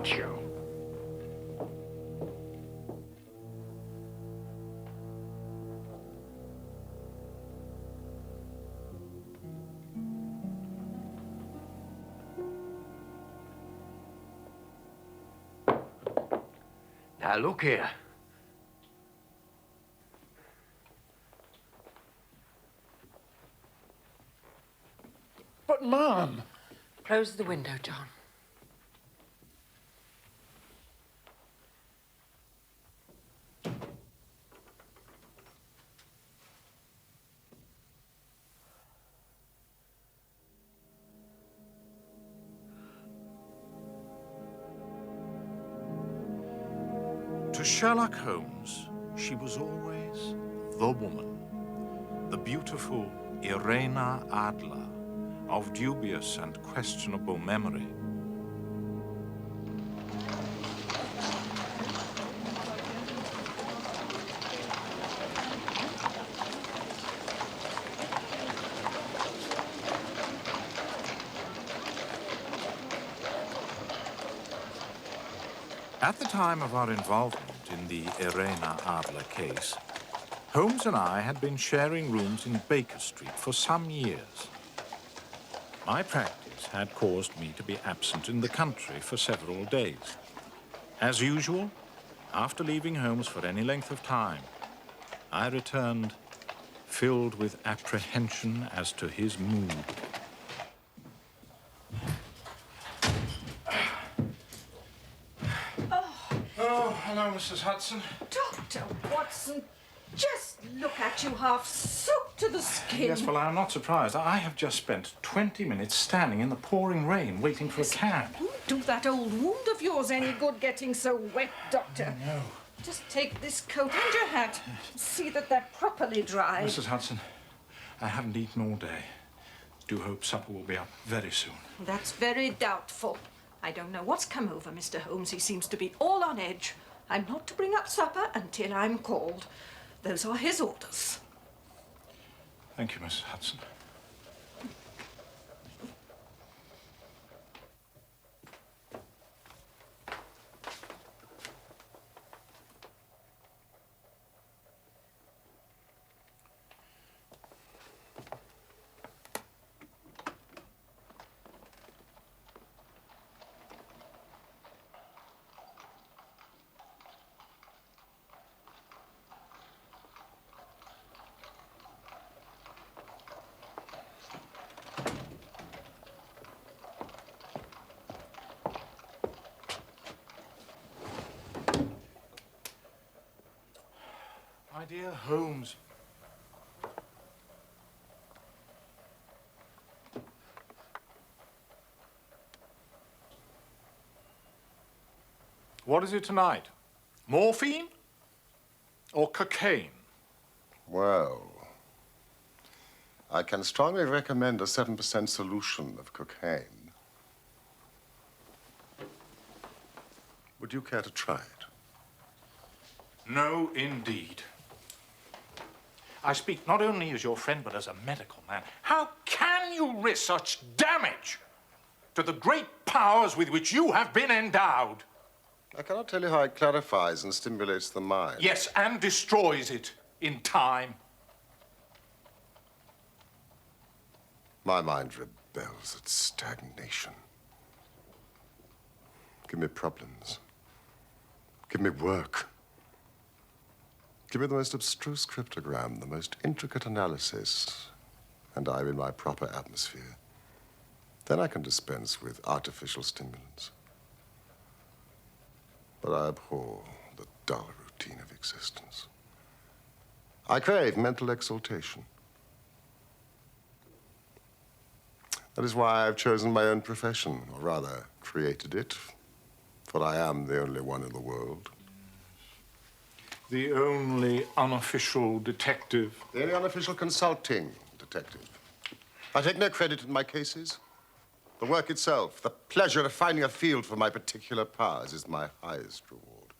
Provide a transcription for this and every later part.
got you. Now, look here. But, Mum... Close the window, John. To Sherlock Holmes, she was always the woman, the beautiful Irena Adler of dubious and questionable memory. At the time of our involvement in the Irena Adler case, Holmes and I had been sharing rooms in Baker Street for some years. My practice had caused me to be absent in the country for several days. As usual, after leaving Holmes for any length of time, I returned filled with apprehension as to his mood. Oh, hello, Mrs. Hudson. Dr. Watson, just look at you, half soaked to the skin. Yes, well, I'm not surprised. I have just spent 20 minutes standing in the pouring rain waiting for a cab. Won't do that old wound of yours any good getting so wet, Doctor. Oh, no. Just take this coat and your hat. See that they're properly dry. Mrs. Hudson, I haven't eaten all day. Do hope supper will be up very soon. That's very doubtful. I don't know what's come over Mr. Holmes. He seems to be all on edge. I'm not to bring up supper until I'm called. Those are his orders. Thank you, Mrs. Hudson. My dear Holmes. What is it tonight? Morphine or cocaine? Well, I can strongly recommend a 7% solution of cocaine. Would you care to try it? No, indeed. I speak not only as your friend, but as a medical man. How can you risk such damage to the great powers with which you have been endowed? I cannot tell you how it clarifies and stimulates the mind. Yes, and destroys it in time. My mind rebels at stagnation. Give me problems. Give me work. Give me the most abstruse cryptogram, the most intricate analysis, and I'm in my proper atmosphere. Then I can dispense with artificial stimulants. But I abhor the dull routine of existence. I crave mental exaltation. That is why I've chosen my own profession, or rather, created it, for I am the only one in the world. The only unofficial detective. The only unofficial consulting detective. I take no credit in my cases. The work itself, the pleasure of finding a field for my particular powers is my highest reward.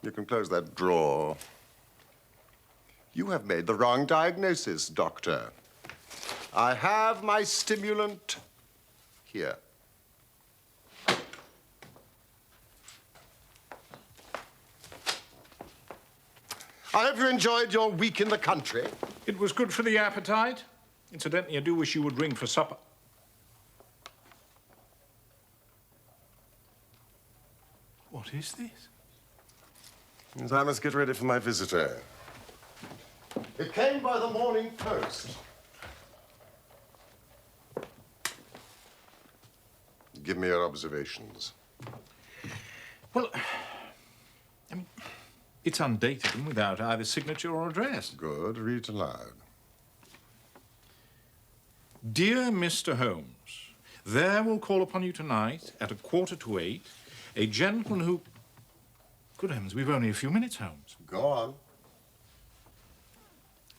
You can close that drawer. You have made the wrong diagnosis, Doctor. I have my stimulant here. I hope you enjoyed your week in the country. It was good for the appetite. Incidentally, I do wish you would ring for supper. What is this? Yes, I must get ready for my visitor. It came by the morning post. Give me your observations. Well, I mean, it's undated and without either signature or address. Good. Read it aloud. Dear Mr. Holmes, there will call upon you tonight at 7:45 a gentleman who... Good heavens, we've only a few minutes, Holmes. Go on.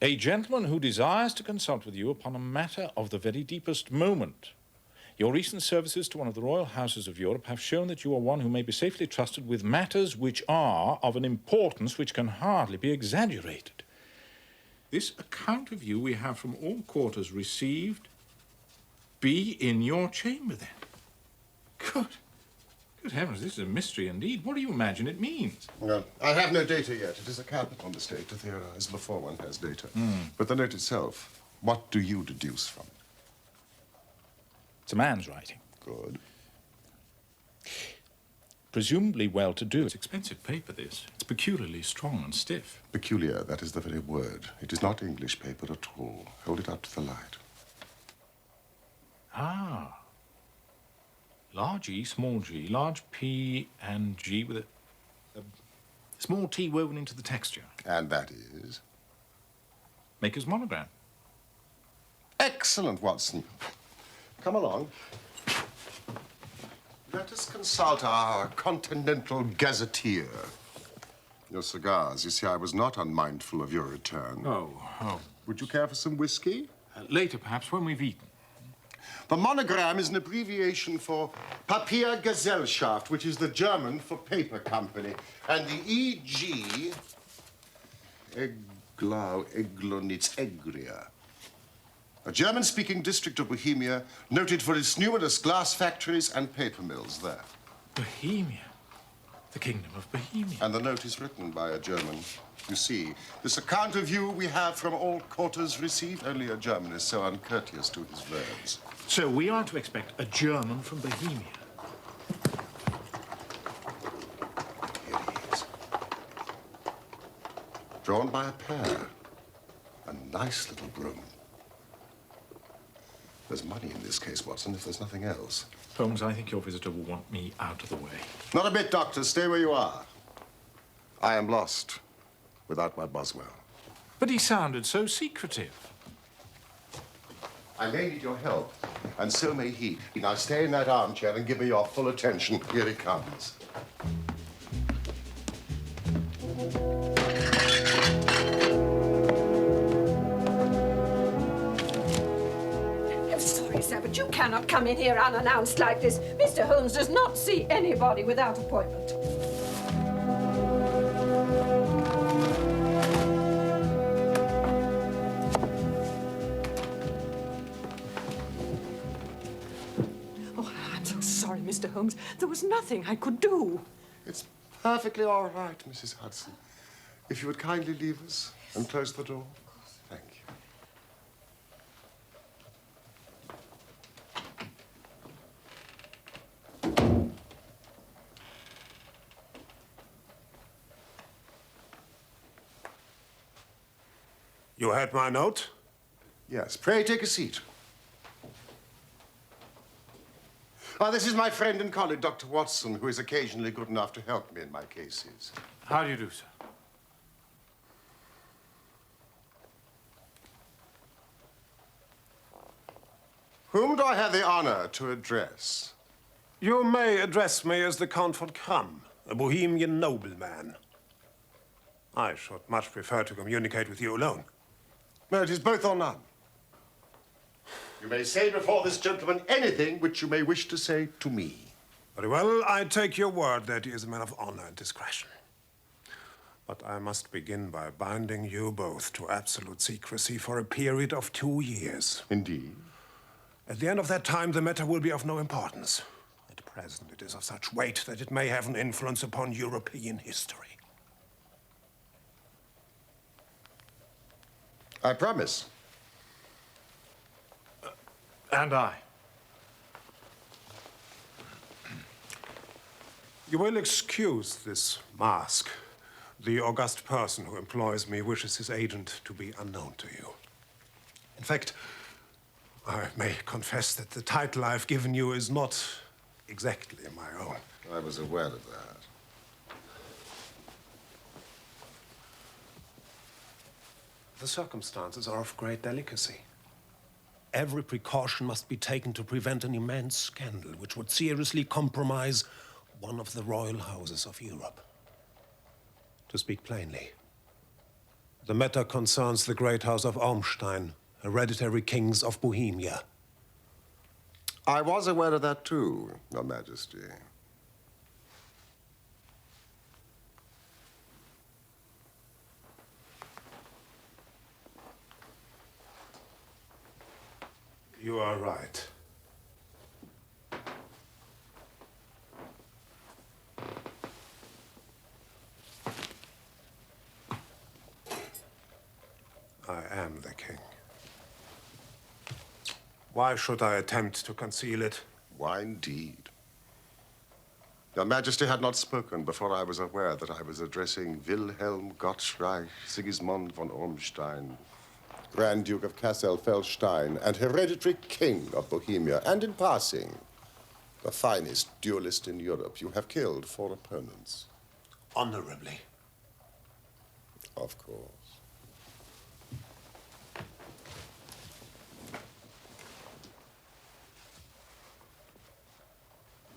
A gentleman who desires to consult with you upon a matter of the very deepest moment. Your recent services to one of the royal houses of Europe have shown that you are one who may be safely trusted with matters which are of an importance which can hardly be exaggerated. This account of you we have from all quarters received. Be in your chamber, then. Good heavens, this is a mystery indeed. What do you imagine it means? Well, I have no data yet. It is a capital mistake to theorize before one has data. But the note itself, what do you deduce from it? It's a man's writing. Good. Presumably well-to-do. It's expensive paper, this. It's peculiarly strong and stiff. Peculiar, that is the very word. It is not English paper at all. Hold it up to the light. Ah. Large E, small g, large P and G with a small T woven into the texture. And that is? Maker's monogram. Excellent, Watson. Come along. Let us consult our continental gazetteer. Your cigars. You see, I was not unmindful of your return. Oh. Would you care for some whiskey? Later, perhaps, when we've eaten. The monogram is an abbreviation for Papiergesellschaft, which is the German for paper company. And the E.G. Eglonitz Egria. A German-speaking district of Bohemia, noted for its numerous glass factories and paper mills there. Bohemia. The kingdom of Bohemia. And the note is written by a German. You see, this account of you we have from all quarters received. Only a German is so uncourteous to his verbs. So we are to expect a German from Bohemia. Here he is. Drawn by a pair. A nice little broom. There's money in this case, Watson, if there's nothing else. Holmes, I think your visitor will want me out of the way. Not a bit, Doctor. Stay where you are. I am lost without my Boswell. But he sounded so secretive. I may need your help, and so may he. Now stay in that armchair and give me your full attention. Here he comes. I'm sorry, sir, but you cannot come in here unannounced like this. Mr. Holmes does not see anybody without appointment. Mr. Holmes, there was nothing I could do. It's perfectly all right, Mrs. Hudson. If you would kindly leave us and close the door. Thank you. You had my note? Yes. Pray take a seat. This is my friend and colleague, Dr. Watson, who is occasionally good enough to help me in my cases. How do you do, sir? Whom do I have the honor to address? You may address me as the Count von Kramm, a Bohemian nobleman. I should much prefer to communicate with you alone. No, it is both or none. You may say before this gentleman anything which you may wish to say to me. Very well, I take your word that he is a man of honor and discretion. But I must begin by binding you both to absolute secrecy for a period of 2 years. Indeed. At the end of that time, the matter will be of no importance. At present, it is of such weight that it may have an influence upon European history. I promise. And I. You will excuse this mask. The august person who employs me wishes his agent to be unknown to you. In fact, I may confess that the title I've given you is not exactly my own. I was aware of that. The circumstances are of great delicacy. Every precaution must be taken to prevent an immense scandal which would seriously compromise one of the royal houses of Europe. To speak plainly, the matter concerns the great house of Ormstein, hereditary kings of Bohemia. I was aware of that too, Your Majesty. You are right. I am the king. Why should I attempt to conceal it? Why, indeed? Your Majesty had not spoken before I was aware that I was addressing Wilhelm Gottschalk Sigismund von Ormstein, Grand Duke of Kassel-Felstein and hereditary king of Bohemia. And in passing, the finest duelist in Europe. You have killed 4 opponents. Honorably. Of course.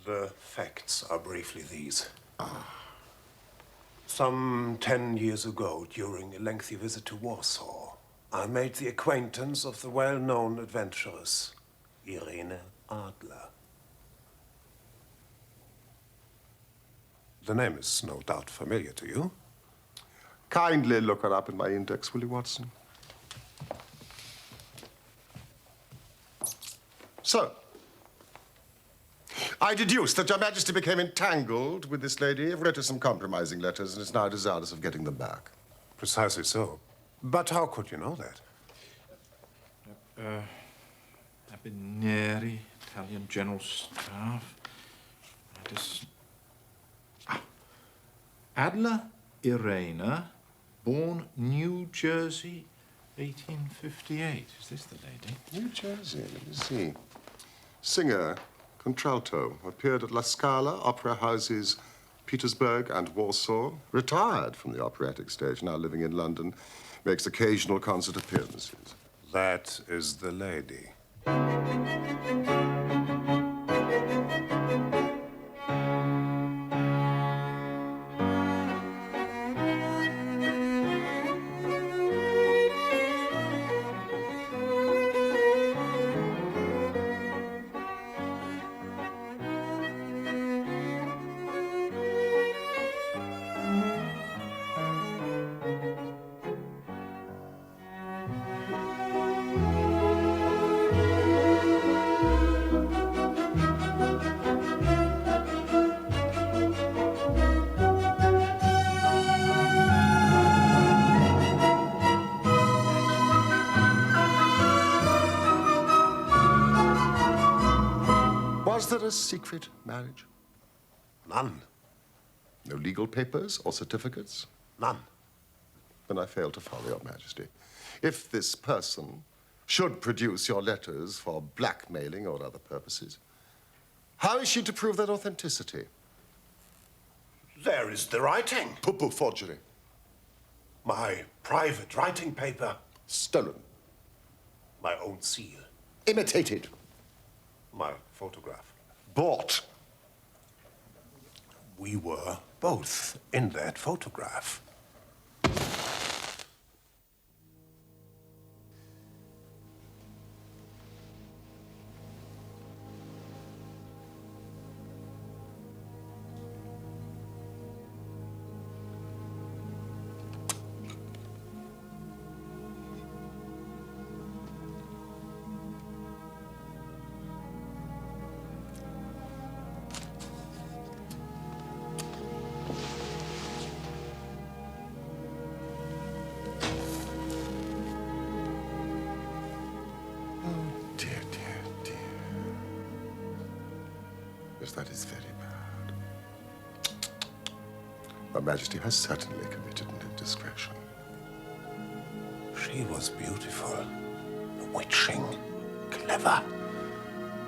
The facts are briefly these. Some 10 years ago, during a lengthy visit to Warsaw, I made the acquaintance of the well-known adventuress, Irene Adler. The name is no doubt familiar to you. Kindly look her up in my index, will you, Watson? So, I deduce that Your Majesty became entangled with this lady, wrote her some compromising letters, and is now desirous of getting them back. Precisely so. But how could you know that? Abineri, Italian General Staff. Adler Irena, born New Jersey, 1858. Is this the lady? New Jersey, let me see. Singer, contralto, appeared at La Scala, opera houses Petersburg and Warsaw. Retired from the operatic stage, now living in London. Makes occasional concert appearances. That is the lady. Was there a secret marriage? None. No legal papers or certificates? None. Then I fail to follow, Your Majesty. If this person should produce your letters for blackmailing or other purposes, how is she to prove their authenticity? There is the writing. Poo-poo forgery. My private writing paper. Stolen. My own seal. Imitated. My photograph. Bought. We were both in that photograph. yes, that is very bad. Your Majesty has certainly committed an indiscretion. She was beautiful, bewitching, clever,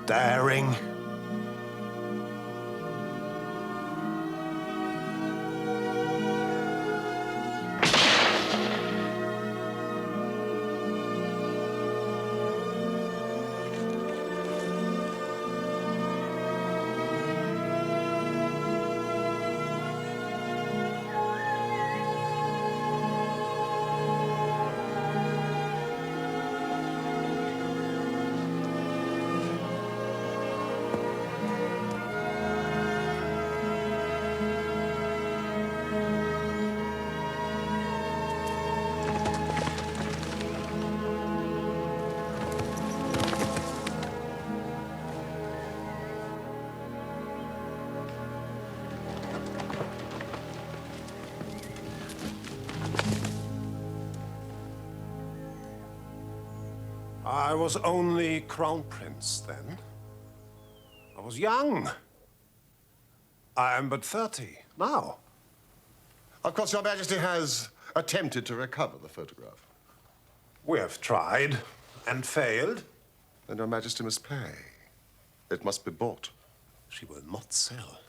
daring. I was only Crown Prince then. I was young. I am but 30 now. Of course, Your Majesty has attempted to recover the photograph. We have tried and failed. Then Your Majesty must pay. It must be bought. She will not sell.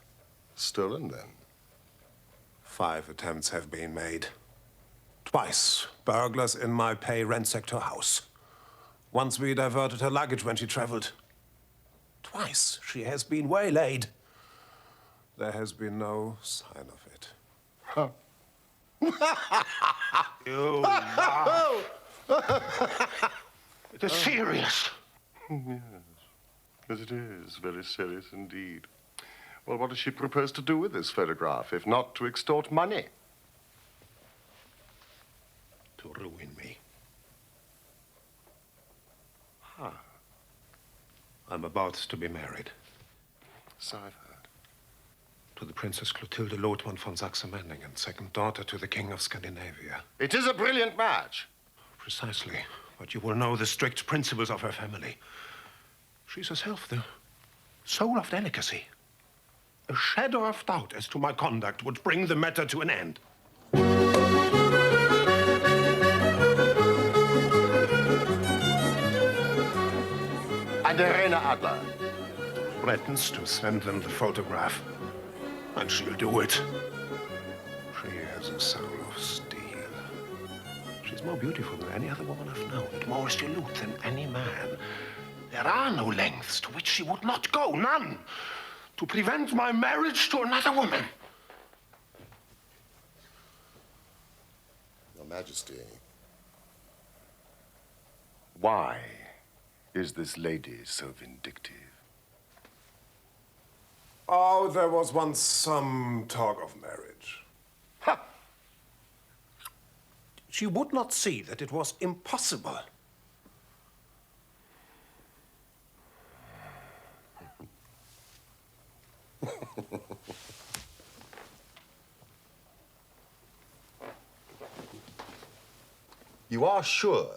Stolen, then? 5 attempts have been made. Twice, burglars in my pay ransacked her house. Once we diverted her luggage when she traveled. Twice she has been waylaid. There has been no sign of it. Huh. You laugh. It is serious. Yes. Yes, it is very serious indeed. Well, what does she propose to do with this photograph, if not to extort money? To ruin me. Huh. I'm about to be married. So I've heard. To the Princess Clotilde Lothman von Saxe-Meiningen, second daughter to the King of Scandinavia. It is a brilliant match. Precisely. But you will know the strict principles of her family. She's herself the soul of delicacy. A shadow of doubt as to my conduct would bring the matter to an end. And Irena Adler Threatens to send them the photograph. And she'll do it. She has a soul of steel. She's more beautiful than any other woman I've known, and more resolute than any man. There are no lengths to which she would not go, none, to prevent my marriage to another woman. Your Majesty, why is this lady so vindictive? Oh, there was once some talk of marriage. Ha! She would not see that it was impossible. You are sure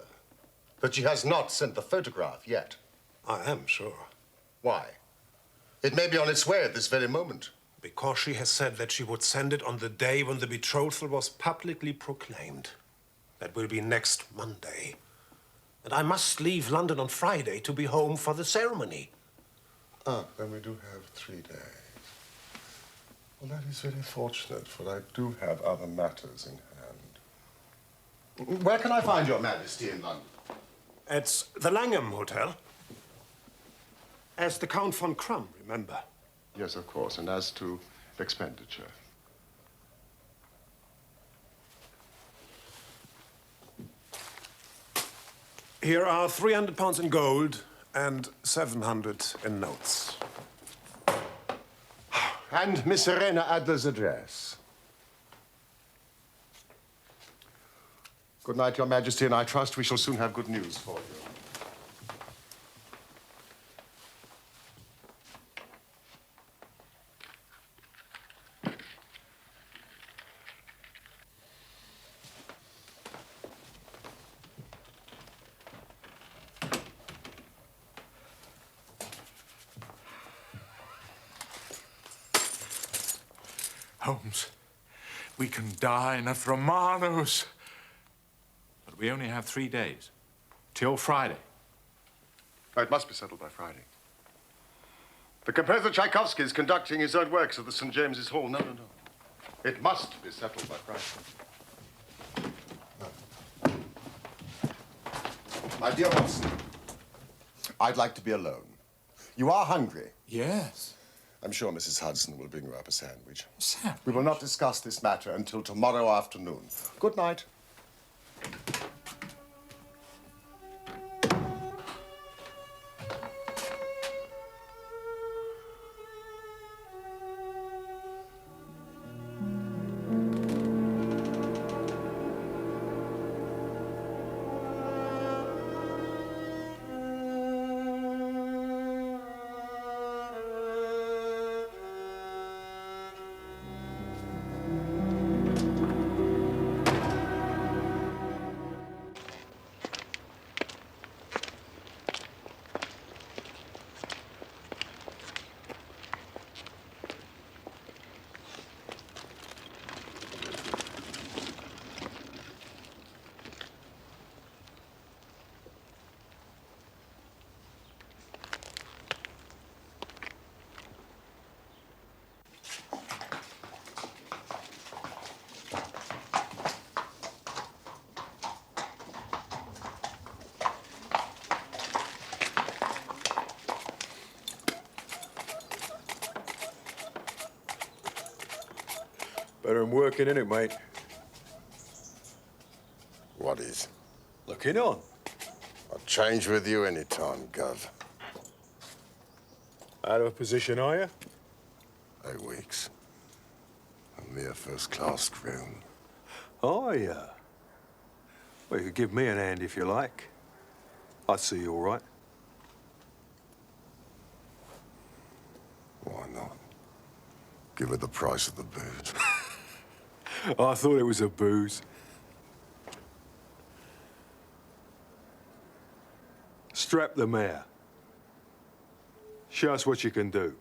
that she has not sent the photograph yet? I am sure. Why? It may be on its way at this very moment. Because she has said that she would send it on the day when the betrothal was publicly proclaimed. That will be next Monday. And I must leave London on Friday to be home for the ceremony. Ah, then we do have 3 days. Well, that is very fortunate, for I do have other matters in hand. Where can I find Your Majesty in London? It's the Langham Hotel. As the Count von Krumm, remember? Yes, of course. And as to expenditure? Here are £300 in gold and 700 in notes. And Miss Irena Adler's address. Good night, Your Majesty, and I trust we shall soon have good news for you. Holmes, we can dine at Romano's. But we only have 3 days, till Friday. Oh, it must be settled by Friday. The composer Tchaikovsky is conducting his own works at the St. James's Hall. No, no, no. It must be settled by Friday. My dear Watson, I'd like to be alone. You are hungry. Yes. I'm sure Mrs. Hudson will bring you up a sandwich. Sandwich? We will not discuss this matter until tomorrow afternoon. Good night. Better than working, innit, mate? What is? Looking on. I'll change with you any time, Gov. Out of a position, are you? 8 weeks. A mere first-class groom. Are you? Well, you could give me an hand if you like. I'd see you all right. Why not? Give it the price of the booze. I thought it was a booze. Strap the mare. Show us what you can do.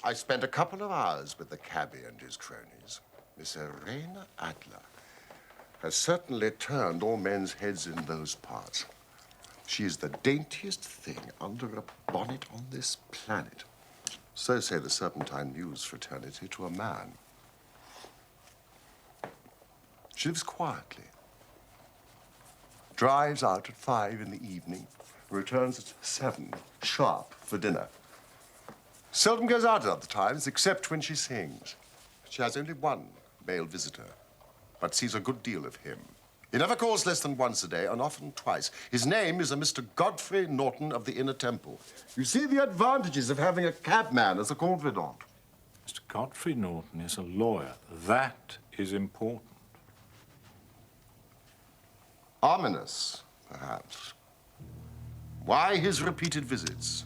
I spent a couple of hours with the cabbie and his cronies. Miss Irena Adler has certainly turned all men's heads in those parts. She is the daintiest thing under a bonnet on this planet. So say the Serpentine News fraternity to a man. She lives quietly, drives out at 5 in the evening, returns at 7 sharp for dinner. Seldom goes out at other times, except when she sings. She has only one male visitor, but sees a good deal of him. He never calls less than once a day, and often twice. His name is a Mr. Godfrey Norton of the Inner Temple. You see the advantages of having a cabman as a confidant. Mr. Godfrey Norton is a lawyer. That is important. Ominous, perhaps. Why his repeated visits?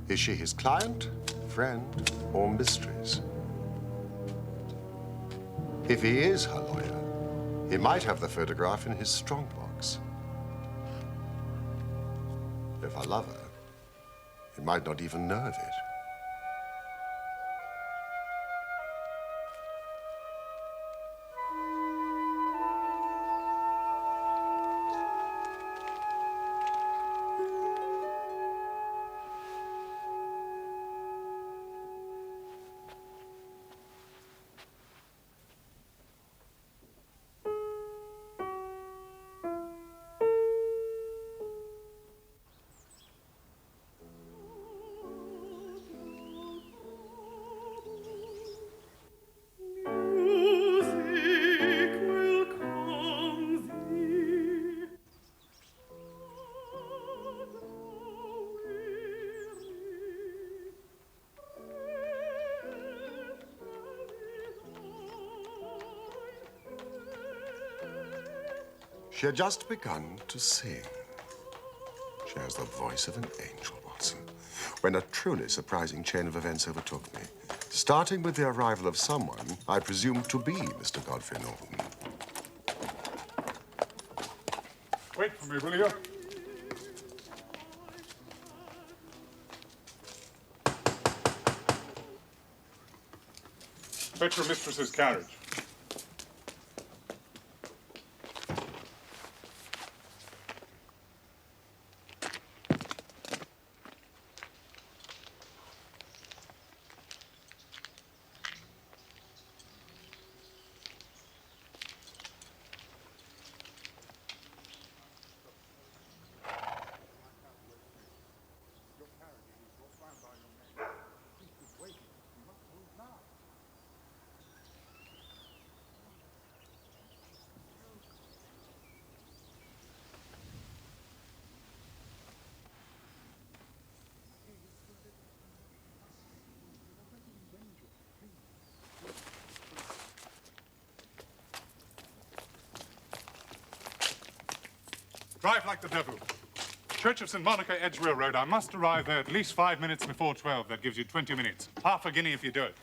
Is she his client, friend, or mistress? If he is her lawyer, he might have the photograph in his strongbox. If her lover, he might not even know of it. She had just begun to sing. She has the voice of an angel, Watson, when a truly surprising chain of events overtook me. Starting with the arrival of someone I presumed to be Mr. Godfrey Norton. Wait for me, will you? Fetch your mistress's carriage. Drive like the devil. Church of St. Monica, Edge Railroad. I must arrive there at least 5 minutes before 12. That gives you 20 minutes. Half a guinea if you do it.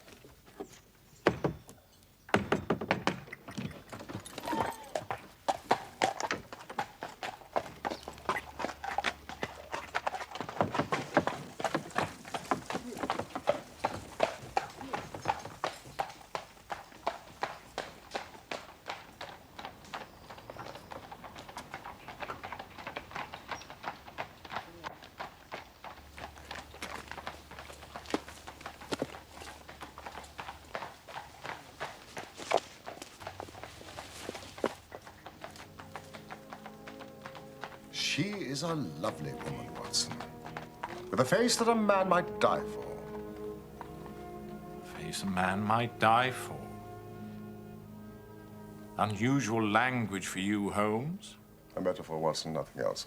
She is a lovely woman, Watson, with a face that a man might die for. Face a man might die for. Unusual language for you, Holmes. A metaphor, Watson, nothing else.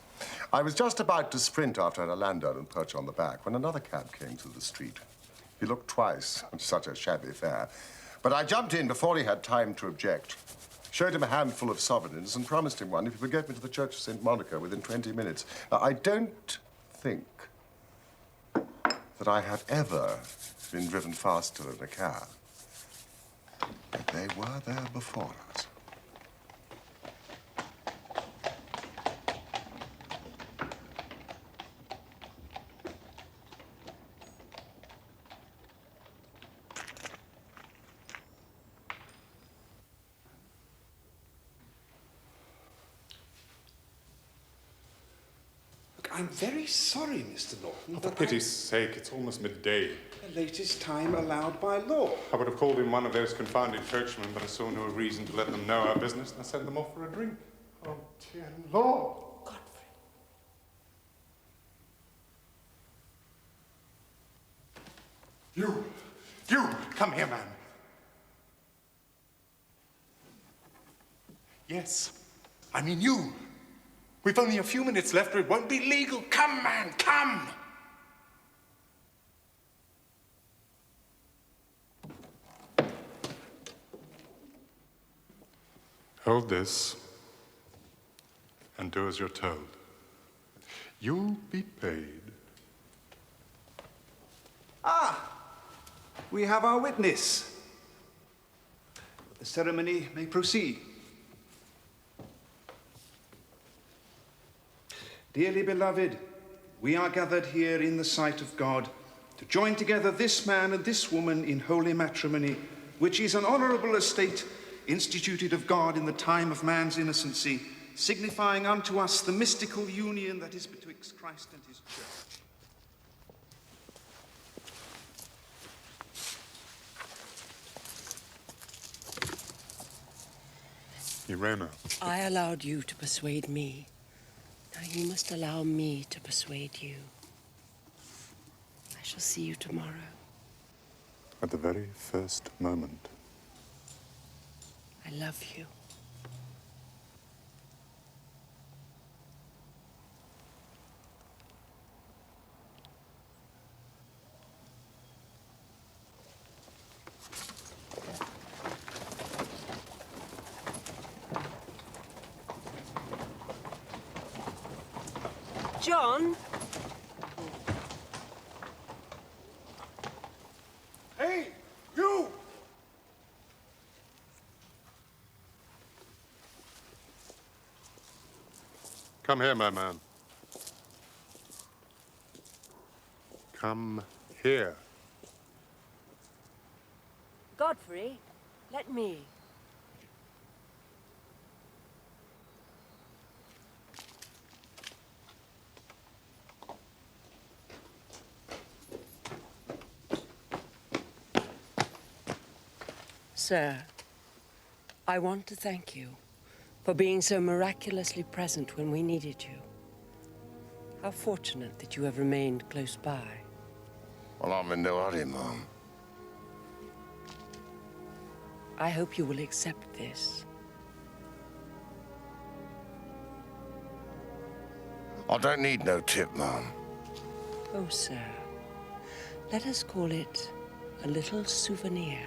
I was just about to sprint after a landau and perch on the back when another cab came through the street. He looked twice, such a shabby fare, but I jumped in before he had time to object. Showed him a handful of sovereigns and promised him one if he would get me to the Church of St. Monica within 20 minutes. Now, I don't think that I have ever been driven faster in a cab. But they were there before us. I'm very sorry, Mr. Norton. For pity's sake, it's almost midday. The latest time allowed by law. I would have called in one of those confounded churchmen, but I saw no reason to let them know our business, and I sent them off for a drink. Oh, dear Lord. Godfrey. You, come here, man. Yes, I mean you. We've only a few minutes left, or it won't be legal. Come, man, come! Hold this, and do as you're told. You'll be paid. Ah, we have our witness. The ceremony may proceed. Dearly beloved, we are gathered here in the sight of God to join together this man and this woman in holy matrimony, which is an honorable estate instituted of God in the time of man's innocency, signifying unto us the mystical union that is betwixt Christ and his church. Irena. I allowed you to persuade me. Now you must allow me to persuade you. I shall see you tomorrow. At the very first moment. I love you. John? Hey, you! Come here, my man. Come here. Godfrey, let me. Sir, I want to thank you for being so miraculously present when we needed you. How fortunate that you have remained close by. Well, I'm in no hurry, Mom. I hope you will accept this. I don't need no tip, Mom. Oh, sir, let us call it a little souvenir.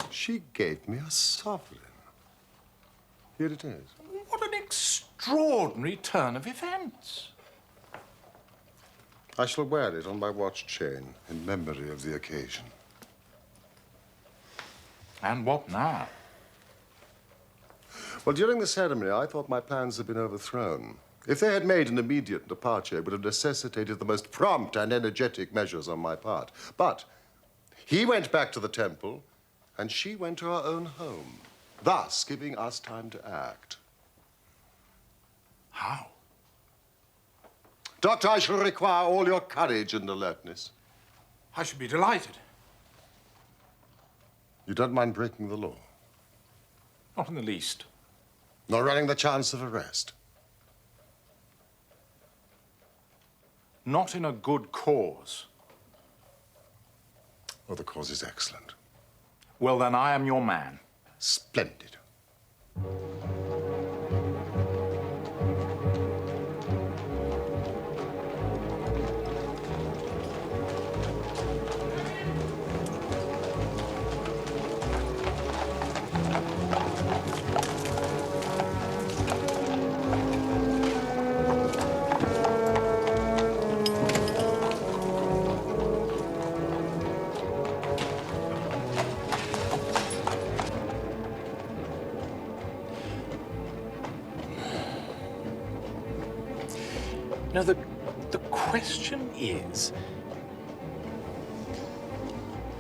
She gave me a sovereign. Here it is. What an extraordinary turn of events. I shall wear it on my watch chain in memory of the occasion. And what now? Well, during the ceremony, I thought my plans had been overthrown. If they had made an immediate departure, it would have necessitated the most prompt and energetic measures on my part. But he went back to the temple, and she went to her own home, thus giving us time to act. How? Doctor, I shall require all your courage and alertness. I should be delighted. You don't mind breaking the law? Not in the least. Nor running the chance of arrest? Not in a good cause. Well, the cause is excellent. Well, then I am your man. Splendid. Now, the question is,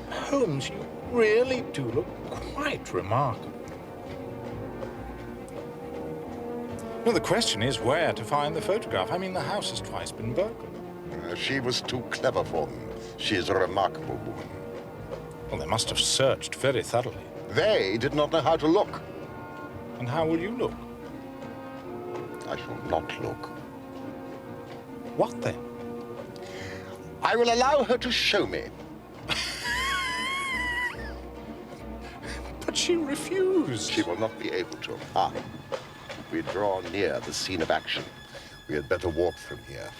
Holmes, you really do look quite remarkable. No, the question is where to find the photograph. I mean, the house has twice been burgled. She was too clever for them. She is a remarkable woman. Well, they must have searched very thoroughly. They did not know how to look. And how will you look? I shall not look. What then? I will allow her to show me. But she refused. She will not be able to. We draw near the scene of action. We had better walk from here.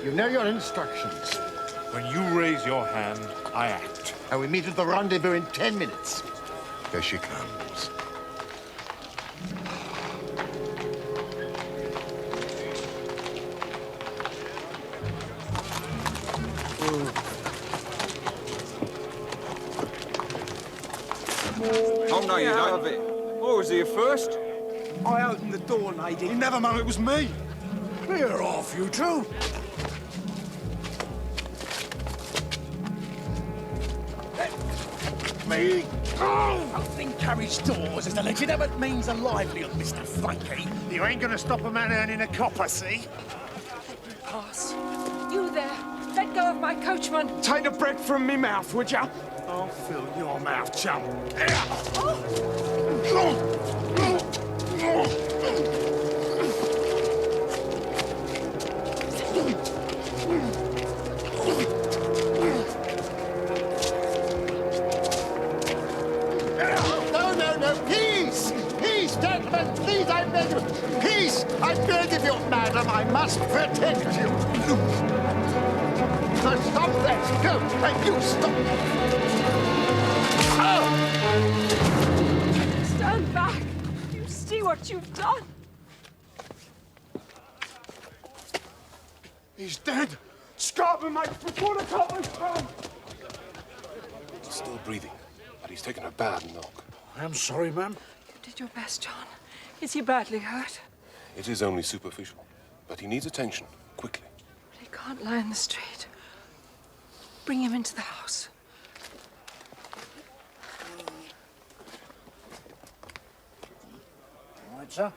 You know your instructions. When you raise your hand, I act. And we meet at the rendezvous in 10 minutes. There she comes. Oh, no, you don't have it. I was here first. I opened the door, lady. You never know it was me. Clear off, you two. Me? Oh! Opening carriage doors is the legitimate means of livelihood, Mr. Funky. You ain't gonna stop a man earning a copper, see? Pass. You there. Let go of my coachman. Take the bread from me mouth, would ya? I'll fill your mouth, chum. Oh! gentlemen, please, I beg you. Peace, I beg of you, madam. I must protect you. So stop that. Go, and you stop. Oh! Stand back. You see what you've done. He's dead. Scarper, mate, before the coppers come. He's still breathing, but he's taken a bad knock. I'm sorry, ma'am. You did your best, John. Is he badly hurt? It is only superficial, but he needs attention, quickly. But he can't lie in the street. Bring him into the house. All right, sir.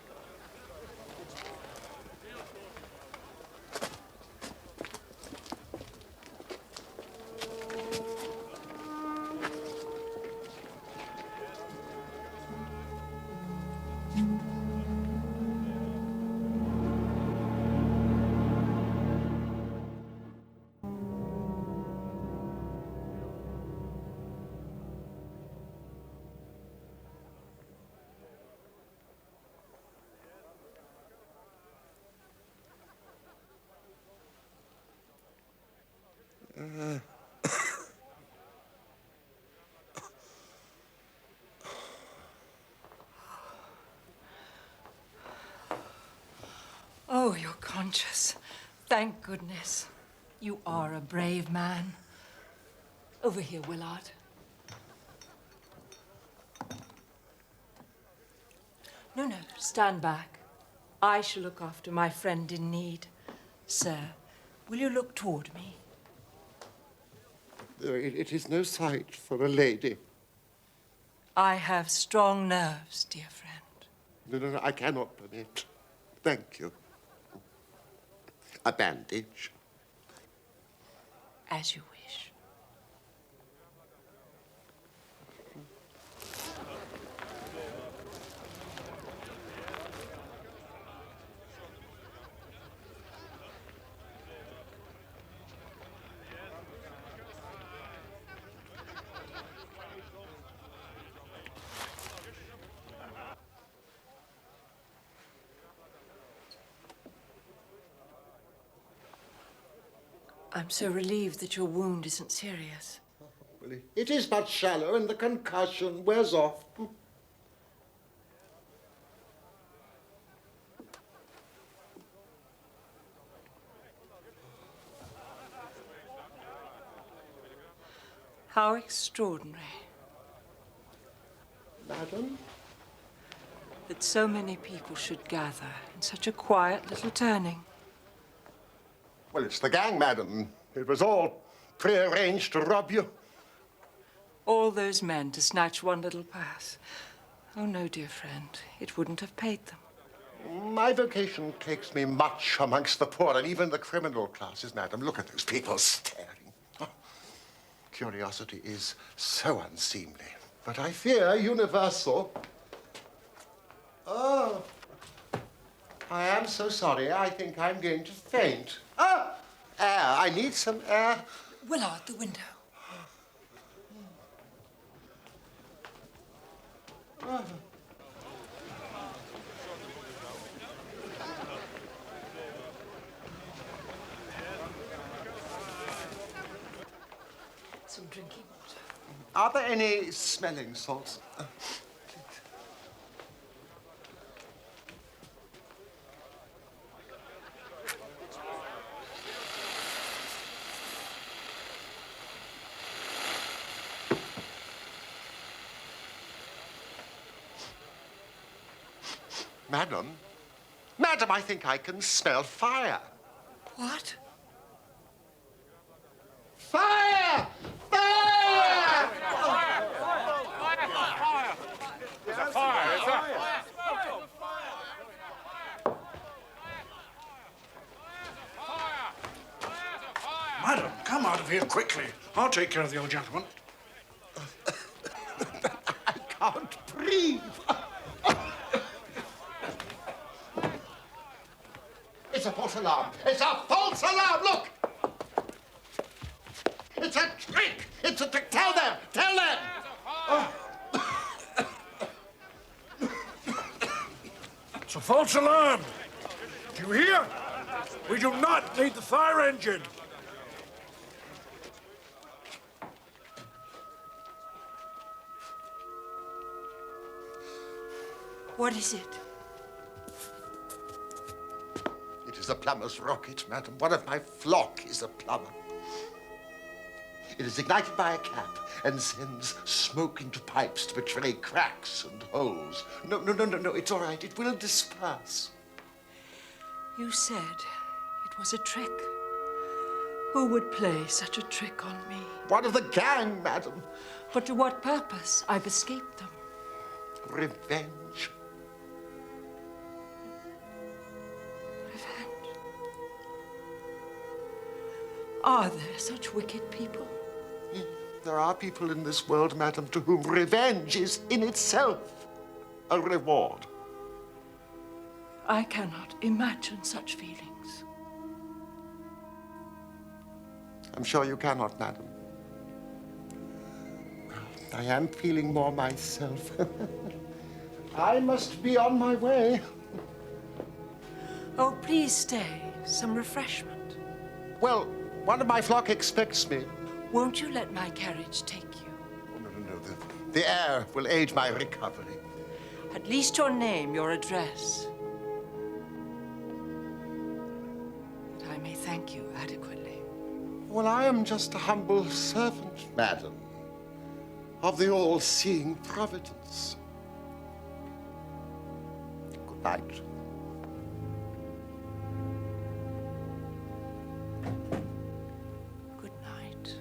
Oh, you're conscious. Thank goodness. You are a brave man. Over here, Willard. No, stand back. I shall look after my friend in need. Sir, will you look toward me? It is no sight for a lady. I have strong nerves, dear friend. No, I cannot permit. Thank you. A bandage. As you wish. I'm so relieved that your wound isn't serious. Well, it is but shallow, and the concussion wears off. How extraordinary. Madam? That so many people should gather in such a quiet little turning. Well, it's the gang, madam. It was all prearranged to rob you. All those men to snatch one little purse. Oh, no, dear friend. It wouldn't have paid them. My vocation takes me much amongst the poor and even the criminal classes, madam. Look at those people staring. Oh, curiosity is so unseemly, but I fear universal. Oh, I am so sorry. I think I'm going to faint. Ah, air. I need some air. Willard, the window. Oh. Some drinking water. Are there any smelling salts? Madam? Madam, I think I can smell fire. What? Fire! Fire! There's a fire! Madam, come out of here quickly. I'll take care of the old gentleman. I can't breathe. It's a false alarm. It's a false alarm. Look. It's a trick. It's a trick. Tell them. Tell them. Oh. It's a false alarm. Do you hear? We do not need the fire engine. What is it? It is a plumber's rocket, madam. One of my flock is a plumber. It is ignited by a cap and sends smoke into pipes to betray cracks and holes. No, it's all right. It will disperse. You said it was a trick. Who would play such a trick on me? One of the gang, madam. But to what purpose? I've escaped them. Revenge. Are there such wicked people? There are people in this world, madam, to whom revenge is in itself a reward. I cannot imagine such feelings. I'm sure you cannot, madam. I am feeling more myself. I must be on my way. Oh, please stay. Some refreshment. Well, one of my flock expects me. Won't you let my carriage take you? Oh, no. The air will aid my recovery. At least your name, your address. That I may thank you adequately. Well, I am just a humble servant, madam, of the all-seeing Providence. Good night. Good night.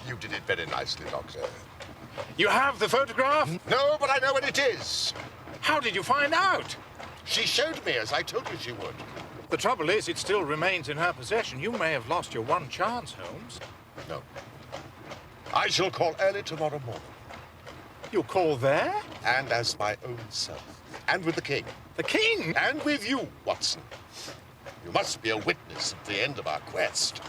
You did it very nicely, Doctor. You have the photograph? No, but I know what it is. How did you find out? She showed me, as I told you she would. The trouble is, it still remains in her possession. You may have lost your one chance, Holmes. No. I shall call early tomorrow morning. You'll call there? And as my own self. And with the king. The king? And with you, Watson. You must be a witness at the end of our quest.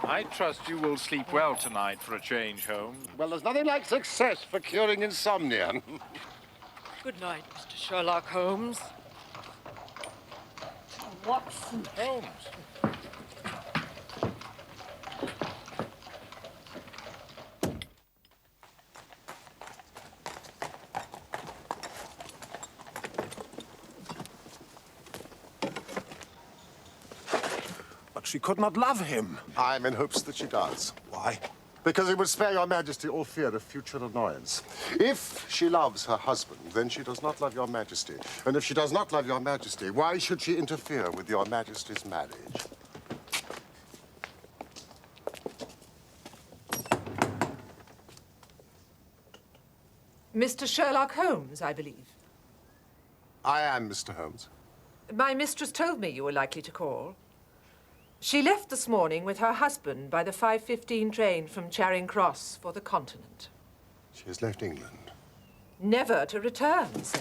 I trust you will sleep well tonight for a change, Holmes. Well, there's nothing like success for curing insomnia. Good night, Mr. Sherlock Holmes. Watson. Holmes. But she could not love him. I'm in hopes that she does. Why? Because it would spare your majesty all fear of future annoyance. If she loves her husband, then she does not love your majesty. And if she does not love your majesty, why should she interfere with your majesty's marriage? Mr. Sherlock Holmes, I believe. I am Mr. Holmes. My mistress told me you were likely to call. She left this morning with her husband by the 5:15 train from Charing Cross for the continent. She has left England. Never to return, sir.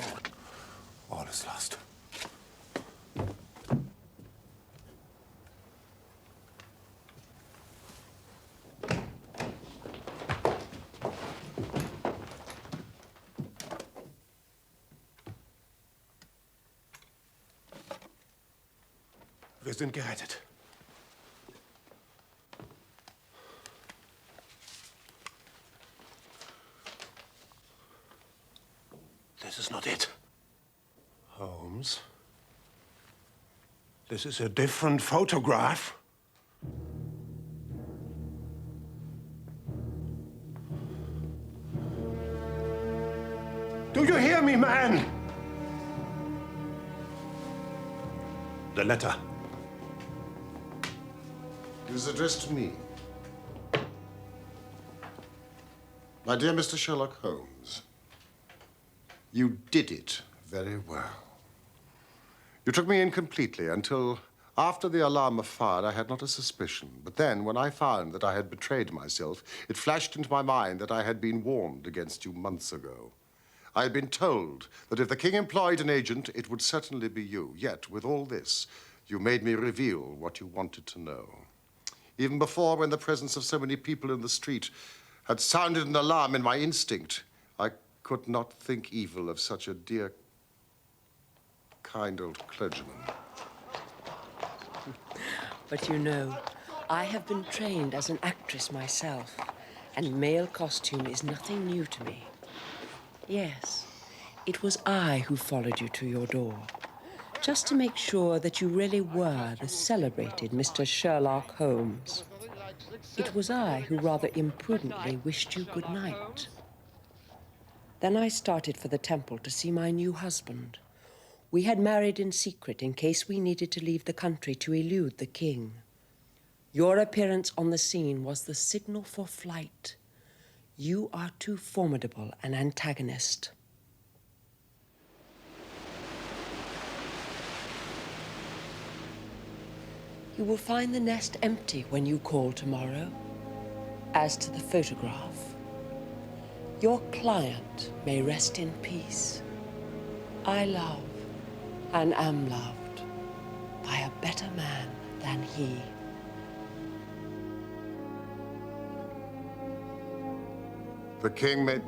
All is lost. Wir sind gerettet. This is not it. Holmes, this is a different photograph. Do you hear me, man? The letter. It is addressed to me. My dear Mr. Sherlock Holmes, you did it very well. You took me in completely until after the alarm was fired, I had not a suspicion. But then, when I found that I had betrayed myself, it flashed into my mind that I had been warned against you months ago. I had been told that if the king employed an agent, it would certainly be you. Yet, with all this, you made me reveal what you wanted to know. Even before, when the presence of so many people in the street had sounded an alarm in my instinct, I could not think evil of such a dear, kind old clergyman. But you know, I have been trained as an actress myself, and male costume is nothing new to me. Yes, it was I who followed you to your door, just to make sure that you really were the celebrated Mr. Sherlock Holmes. It was I who rather imprudently wished you good night. Then I started for the temple to see my new husband. We had married in secret in case we needed to leave the country to elude the king. Your appearance on the scene was the signal for flight. You are too formidable an antagonist. You will find the nest empty when you call tomorrow. As to the photograph, your client may rest in peace. I love and am loved by a better man than he. The king may...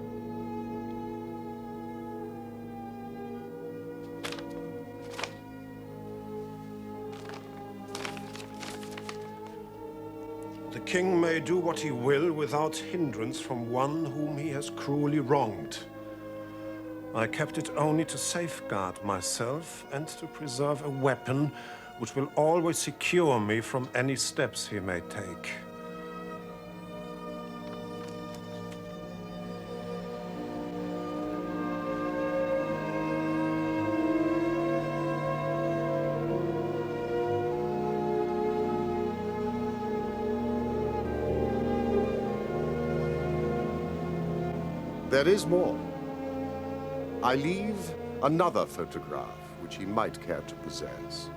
The king may do what he will without hindrance from one whom he has cruelly wronged. I kept it only to safeguard myself and to preserve a weapon which will always secure me from any steps he may take. There is more. I leave another photograph which he might care to possess.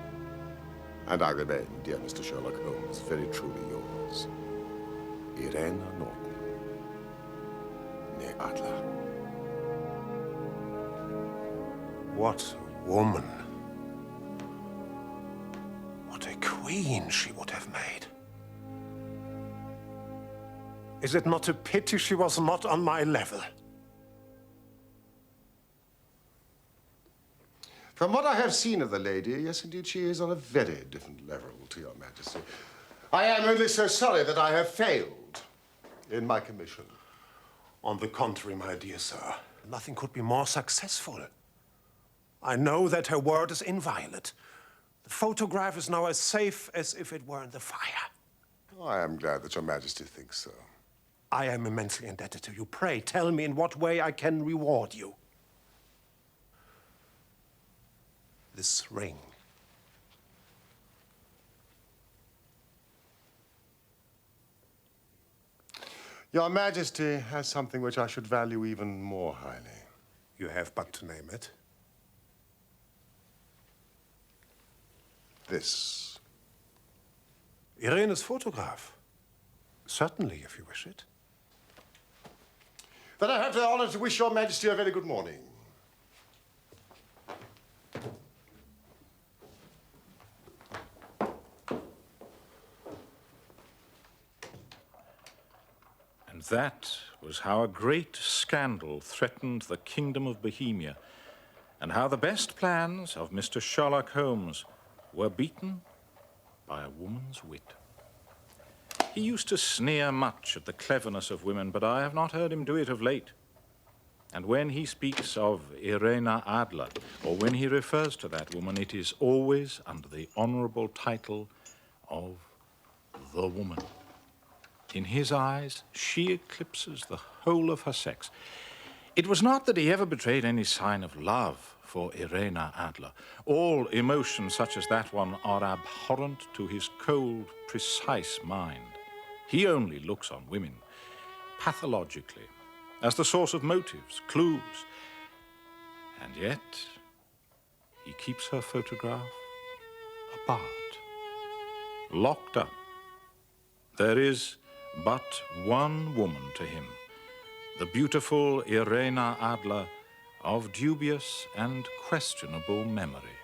And I remain, dear Mr. Sherlock Holmes, very truly yours, Irena Norton, née Adler. What a woman. What a queen she would have made. Is it not a pity she was not on my level? From what I have seen of the lady, yes, indeed, she is on a very different level to your Majesty. I am only so sorry that I have failed in my commission. On the contrary, my dear sir, nothing could be more successful. I know that her word is inviolate. The photograph is now as safe as if it were in the fire. I am glad that your Majesty thinks so. I am immensely indebted to you. Pray, tell me in what way I can reward you. This ring. Your Majesty has something which I should value even more highly. You have but to name it. This. Irene's photograph. Certainly, if you wish it. Then I have the honor to wish your Majesty a very good morning. And that was how a great scandal threatened the kingdom of Bohemia, and how the best plans of Mr. Sherlock Holmes were beaten by a woman's wit. He used to sneer much at the cleverness of women, but I have not heard him do it of late. And when he speaks of Irena Adler, or when he refers to that woman, it is always under the honorable title of the woman. In his eyes, she eclipses the whole of her sex. It was not that he ever betrayed any sign of love for Irena Adler. All emotions such as that one are abhorrent to his cold, precise mind. He only looks on women pathologically, as the source of motives, clues. And yet, he keeps her photograph apart, locked up. There is but one woman to him, the beautiful Irena Adler of dubious and questionable memory.